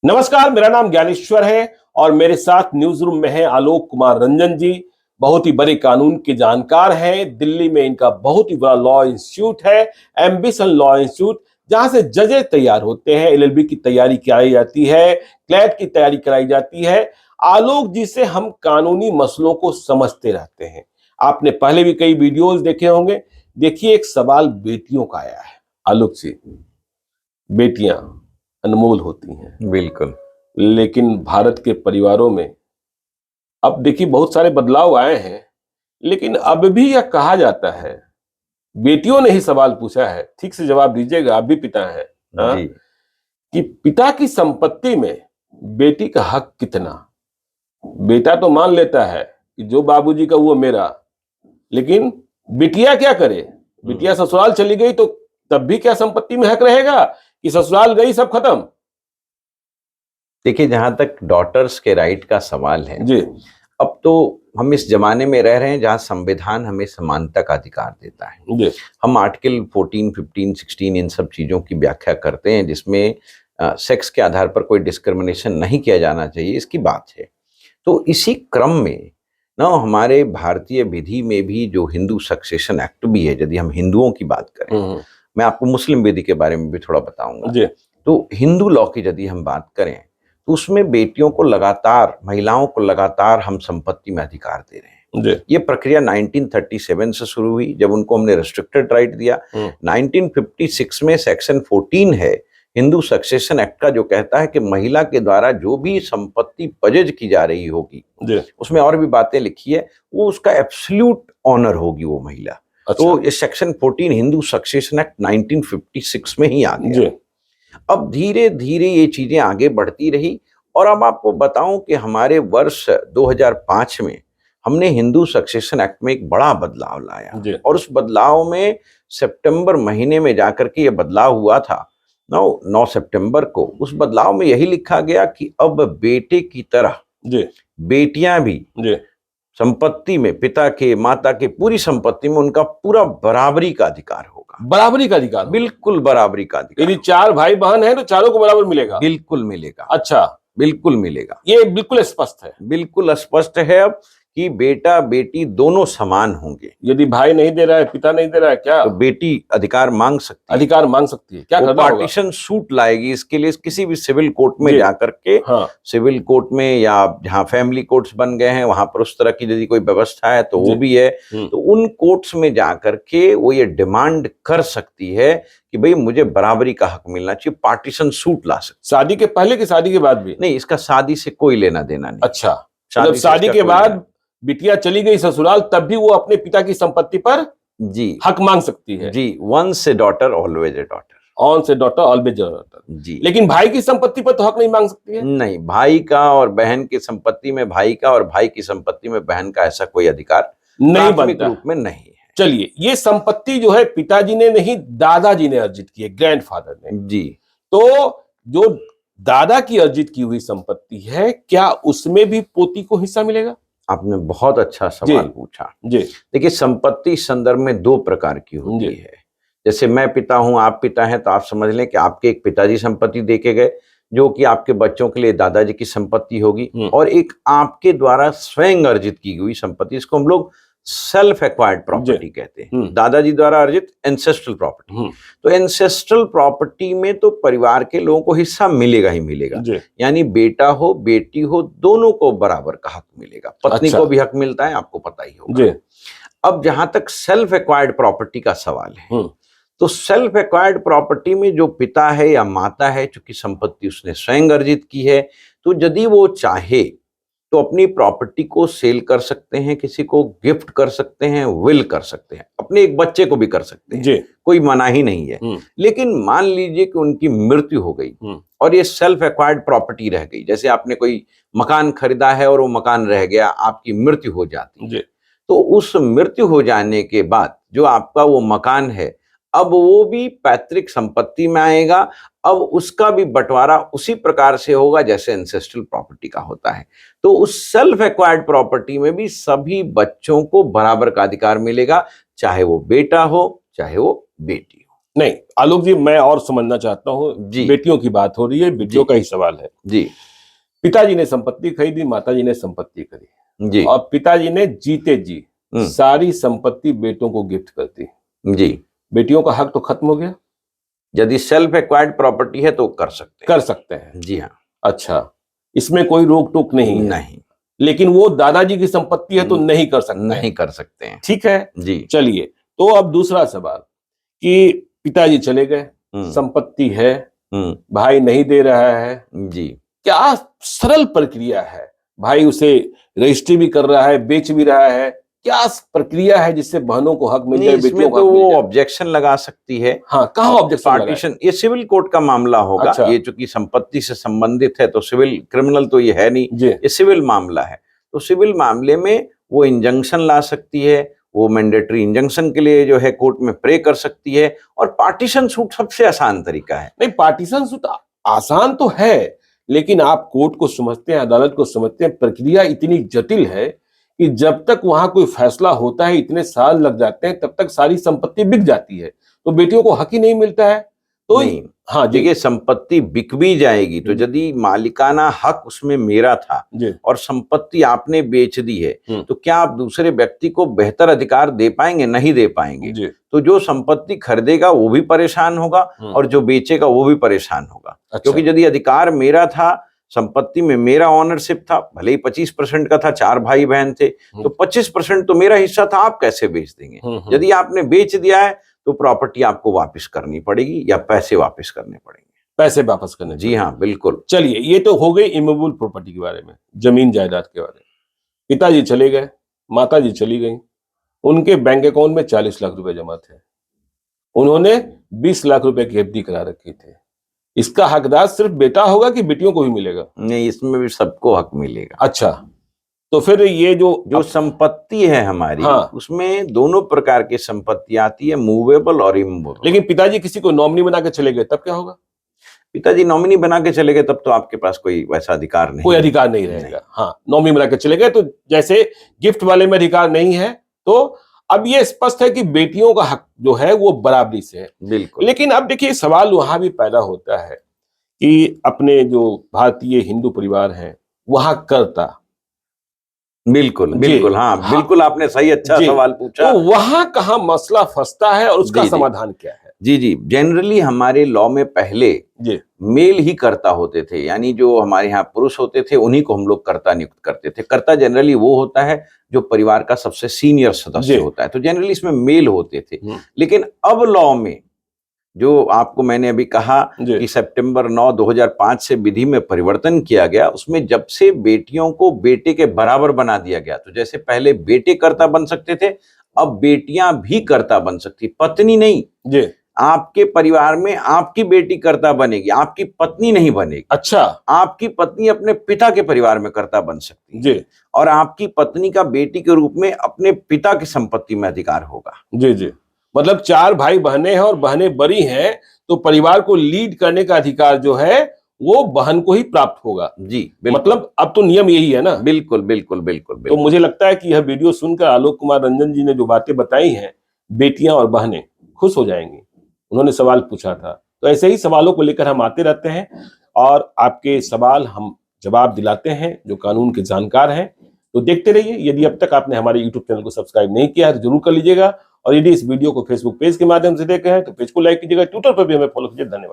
नमस्कार, मेरा नाम ज्ञानेश्वर है और मेरे साथ न्यूज रूम में है आलोक कुमार रंजन जी। बहुत ही बड़े कानून के जानकार हैं। दिल्ली में इनका बहुत ही बड़ा लॉ इंस्टीट्यूट है, एम्बिशन लॉ इंस्टीट्यूट, जहां से जजेस तैयार होते हैं, एलएलबी की तैयारी कराई जाती है, क्लैट की तैयारी कराई जाती है। आलोक जी से हम कानूनी मसलों को समझते रहते हैं। आपने पहले भी कई वीडियोस देखे होंगे। देखिए, एक सवाल बेटियों का आया है। आलोक जी, बेटियां अनमोल होती हैं, बिल्कुल। लेकिन भारत के परिवारों में अब देखिए बहुत सारे बदलाव आए हैं, लेकिन अब भी यह कहा जाता है, बेटियों ने ही सवाल पूछा है, ठीक से जवाब दीजिएगा, आप भी पिता हैं, हाँ, जी। कि पिता की संपत्ति में बेटी का हक कितना। बेटा तो मान लेता है कि जो बाबूजी का वो मेरा, लेकिन बिटिया क्या करे। बिटिया ससुराल चली गई तो तब भी क्या संपत्ति में हक रहेगा कि ससुराल गई सब खत्म। देखिए, जहां तक डॉटर्स के राइट का सवाल है जी अब तो हम इस जमाने में रह रहे हैं जहां संविधान हमें समानता का अधिकार देता है। जी हम आर्टिकल 14, 15, 16 इन सब चीजों की व्याख्या करते हैं जिसमें सेक्स के आधार पर कोई डिस्क्रिमिनेशन नहीं किया जाना चाहिए, इसकी बात है। तो इसी क्रम में ना हमारे भारतीय विधि में भी जो हिंदू सक्सेशन एक्ट भी है, यदि हम हिंदुओं की बात करें, मैं आपको मुस्लिम विधि के बारे में भी थोड़ा बताऊंगा। जी तो हिंदू लॉ की यदि हम बात करें तो उसमें बेटियों को लगातार, महिलाओं को लगातार हम संपत्ति में अधिकार दे रहे हैं। जी ये प्रक्रिया 1937 से शुरू हुई जब उनको हमने रेस्ट्रिक्टेड राइट दिया। 1956 में सेक्शन 14 है हिंदू सक्सेशन एक्ट का, जो कहता है कि महिला के द्वारा जो भी संपत्ति पजेज की जा रही होगी, उसमें और भी बातें लिखी है, वो उसका एब्सोल्यूट ऑनर होगी वो महिला। अच्छा। तो ये सेक्शन 14 हिंदू सक्सेशन एक्ट 1956 में ही आ गया। अब धीरे धीरे ये चीजें आगे बढ़ती रही और अब आपको बताऊं कि हमारे वर्ष 2005 में हमने हिंदू सक्सेशन एक्ट में एक बड़ा बदलाव लाया और उस बदलाव में सितंबर महीने में जाकर के ये बदलाव हुआ था। 9 सितंबर को उस बदलाव में यही लिखा गया कि अब बेटे की तरह बेटियां भी संपत्ति में, पिता के, माता के पूरी संपत्ति में उनका पूरा बराबरी का अधिकार होगा। बराबरी का अधिकार, बिल्कुल बराबरी का अधिकार। यदि 4 भाई बहन है तो चारों को बराबर मिलेगा। बिल्कुल मिलेगा। अच्छा, बिल्कुल मिलेगा। ये बिल्कुल स्पष्ट है। बिल्कुल स्पष्ट है अब कि बेटा बेटी दोनों समान होंगे। यदि भाई नहीं दे रहा है, पिता नहीं दे रहा है, क्या तो बेटी अधिकार मांग सकती है। अधिकार मांग सकती है। क्या वो करना होगा? पार्टीशन सूट लाएगी इसके लिए किसी भी सिविल कोर्ट में जाकर के। हाँ। सिविल कोर्ट में या जहां फैमिली कोर्ट्स बन गए हैं वहां पर उस तरह की यदि कोई व्यवस्था है तो वो भी है। तो उन कोर्ट्स में जाकर के वो ये डिमांड कर सकती है कि भाई मुझे बराबरी का हक मिलना चाहिए। पार्टीशन सूट ला सकती। शादी के पहले की शादी के बाद भी नहीं, इसका शादी से कोई लेना देना नहीं। अच्छा, मतलब शादी के बाद बिटिया चली गई ससुराल तब भी वो अपने पिता की संपत्ति पर जी हक मांग सकती है। जी, once a daughter always a daughter, once daughter always a daughter. जी। लेकिन भाई की संपत्ति पर तो हक नहीं मांग सकती है। नहीं, भाई का और बहन की संपत्ति में भाई का और भाई की संपत्ति में बहन का ऐसा कोई अधिकार नहीं बनता, रूप में नहीं है। चलिए, ये संपत्ति जो है पिताजी ने नहीं, दादाजी ने अर्जित की है, ग्रैंडफादर ने। जी। तो जो दादा की अर्जित की हुई संपत्ति है, क्या उसमें भी पोती को हिस्सा मिलेगा? आपने बहुत अच्छा सवाल पूछा। जी। देखिए, संपत्ति संदर्भ में 2 प्रकार की होती है। जैसे मैं पिता हूं, आप पिता हैं, तो आप समझ लें कि आपके एक पिताजी संपत्ति देके गए जो कि आपके बच्चों के लिए दादाजी की संपत्ति होगी, और एक आपके द्वारा स्वयं अर्जित की हुई संपत्ति, इसको हम लोग सेल्फ एक्वायर्ड प्रॉपर्टी कहते हैं। दादाजी द्वारा अर्जित एंसेस्ट्रल प्रॉपर्टी। तो एंसेस्ट्रल प्रॉपर्टी में तो परिवार के लोगों को हिस्सा मिलेगा ही मिलेगा, यानी बेटा हो बेटी हो दोनों को बराबर का हक मिलेगा। पत्नी को भी हक मिलता है, आपको पता ही होगा। अब जहां तक सेल्फ एक्वायर्ड प्रॉपर्टी का सवाल है, तो सेल्फ एक्वायर्ड प्रॉपर्टी में जो पिता है या माता है, चूंकि संपत्ति उसने स्वयं अर्जित की है, तो यदि वो चाहे तो अपनी प्रॉपर्टी को सेल कर सकते हैं, किसी को गिफ्ट कर सकते हैं, विल कर सकते हैं, अपने एक बच्चे को भी कर सकते हैं, कोई मनाही नहीं है। लेकिन मान लीजिए कि उनकी मृत्यु हो गई और ये सेल्फ एक्वायर्ड प्रॉपर्टी रह गई, जैसे आपने कोई मकान खरीदा है और वो मकान रह गया, आपकी मृत्यु हो जाती है, तो उस मृत्यु हो जाने के बाद जो आपका वो मकान है, अब वो भी पैतृक संपत्ति में आएगा। अब उसका भी बंटवारा उसी प्रकार से होगा जैसे एंसेस्ट्रल प्रॉपर्टी का होता है। तो उस सेल्फ एक्वायर्ड प्रॉपर्टी में भी सभी बच्चों को बराबर का अधिकार मिलेगा, चाहे वो बेटा हो चाहे वो बेटी हो। नहीं आलोक जी, मैं और समझना चाहता हूँ। जी। बेटियों की बात हो रही है, बेटियों जी। का ही सवाल है। जी पिताजी ने संपत्ति खरीदी, माताजी ने संपत्ति खरीदी, जी और पिताजी ने जीते जी सारी संपत्ति बेटों को गिफ्ट कर दी। जी। बेटियों का हक तो खत्म हो गया। यदि सेल्फ एक्वायर्ड प्रॉपर्टी है तो कर सकते हैं। जी हाँ। अच्छा, इसमें कोई रोक टोक नहीं है। नहीं। लेकिन वो दादाजी की संपत्ति है तो नहीं कर सकते। नहीं कर सकते हैं। ठीक है जी। चलिए, तो अब दूसरा सवाल कि पिताजी चले गए, संपत्ति है, भाई नहीं दे रहा है जी। क्या सरल प्रक्रिया है? भाई उसे रजिस्ट्री भी कर रहा है, बेच भी रहा है, क्या प्रक्रिया है जिससे बहनों को हक मिल जाए, बेटियों को तो हक मिल वो जाए? ऑब्जेक्शन लगा सकती है। हाँ, कहाँ ऑब्जेक्शन पार्टीशन, ये सिविल कोर्ट का मामला होगा। अच्छा। ये चूंकि संपत्ति से संबंधित है तो सिविल, क्रिमिनल तो ये है नहीं, ये सिविल मामला है। तो सिविल मामले में वो इंजंक्शन ला सकती है, वो मैंडेटरी इंजंक्शन के लिए जो है कोर्ट में प्रे कर सकती है। और पार्टीशन सूट सबसे आसान तरीका है। नहीं, पार्टीशन सूट आसान तो है, लेकिन आप कोर्ट को समझते हैं, अदालत को समझते हैं, प्रक्रिया इतनी जटिल है कि जब तक वहां कोई फैसला होता है इतने साल लग जाते हैं, तब तक सारी संपत्ति बिक जाती है, तो बेटियों को हक ही नहीं मिलता है। तो नहीं, हाँ देखिए संपत्ति बिक भी जाएगी तो यदि मालिकाना हक उसमें मेरा था और संपत्ति आपने बेच दी है तो क्या आप दूसरे व्यक्ति को बेहतर अधिकार दे पाएंगे? नहीं दे पाएंगे। तो जो संपत्ति खरीदेगा वो भी परेशान होगा और जो बेचेगा वो भी परेशान होगा। क्योंकि यदि अधिकार मेरा था, संपत्ति में मेरा ऑनरशिप था, भले ही 25% का था, 4 भाई बहन थे, तो 25% तो मेरा हिस्सा था, आप कैसे बेच देंगे? यदि आपने बेच दिया है तो प्रॉपर्टी आपको वापस करनी पड़ेगी या पैसे वापस करने पड़ेंगे। पैसे वापस करने? जी हाँ, बिल्कुल। चलिए, ये तो हो गई इमूवेबल प्रॉपर्टी के बारे में, जमीन जायदाद के बारे में। पिताजी चले गए, माताजी चली गई, उनके बैंक अकाउंट में 40 लाख रुपए जमा थे, उन्होंने 20 लाख रुपए की एफडी करा रखी थी। इसका हकदार सिर्फ बेटा होगा कि बेटियों को भी मिलेगा? नहीं, इसमें भी सबको हक मिलेगा। अच्छा, तो फिर ये जो संपत्ति है हमारी, उसमें दोनों प्रकार की संपत्ति आती है, मूवेबल और इमूवेबल। लेकिन पिताजी किसी को नॉमिनी बना के चले गए, तब क्या होगा? पिताजी नॉमिनी बना के चले गए तब तो आपके पास कोई वैसा अधिकार नहीं, कोई अधिकार नहीं रहेगा। हाँ, नॉमिनी बना के चले गए तो जैसे गिफ्ट वाले में अधिकार नहीं है, तो अब ये स्पष्ट है कि बेटियों का हक जो है वो बराबरी से है। बिल्कुल। लेकिन अब देखिए सवाल वहां भी पैदा होता है कि अपने जो भारतीय हिंदू परिवार हैं वहां करता। बिल्कुल बिल्कुल, हाँ बिल्कुल, आपने सही अच्छा सवाल पूछा। तो वहां कहाँ मसला फंसता है और उसका समाधान क्या है? जी, जनरली हमारे लॉ में पहले मेल ही कर्ता होते थे, यानी जो हमारे यहाँ पुरुष होते थे उन्हीं को हम लोग कर्ता नियुक्त करते थे। कर्ता जनरली वो होता है जो परिवार का सबसे सीनियर सदस्य होता है, तो जनरली इसमें मेल होते थे। लेकिन अब लॉ में जो आपको मैंने अभी कहा कि सितंबर 9, 2005 से विधि में परिवर्तन किया गया, उसमें जब से बेटियों को बेटे के बराबर बना दिया गया, तो जैसे पहले बेटे कर्ता बन सकते थे, अब बेटियां भी कर्ता बन सकती, पत्नी नहीं। आपके परिवार में आपकी बेटी कर्ता बनेगी, आपकी पत्नी नहीं बनेगी। अच्छा, आपकी पत्नी अपने पिता के परिवार में कर्ता बन सकती है और आपकी पत्नी का बेटी के रूप में अपने पिता की संपत्ति में अधिकार होगा। जी, मतलब 4 भाई बहनें हैं और बहनें बड़ी हैं, तो परिवार को लीड करने का अधिकार जो है वो बहन को ही प्राप्त होगा। जी, मतलब अब तो नियम यही है ना? बिल्कुल बिल्कुल बिल्कुल। तो मुझे लगता है कि यह वीडियो सुनकर आलोक कुमार रंजन जी ने जो बातें बताई हैं, बेटियां और बहनें खुश हो जाएंगी। उन्होंने सवाल पूछा था, तो ऐसे ही सवालों को लेकर हम आते रहते हैं और आपके सवाल हम जवाब दिलाते हैं जो कानून के जानकार हैं। तो देखते रहिए। यदि अब तक आपने हमारे YouTube चैनल को सब्सक्राइब नहीं किया है तो जरूर कर लीजिएगा, और यदि इस वीडियो को फेसबुक पेज के माध्यम से देख रहे हैं तो पेज को लाइक कीजिएगा, ट्विटर पर भी हमें फॉलो कीजिए। धन्यवाद।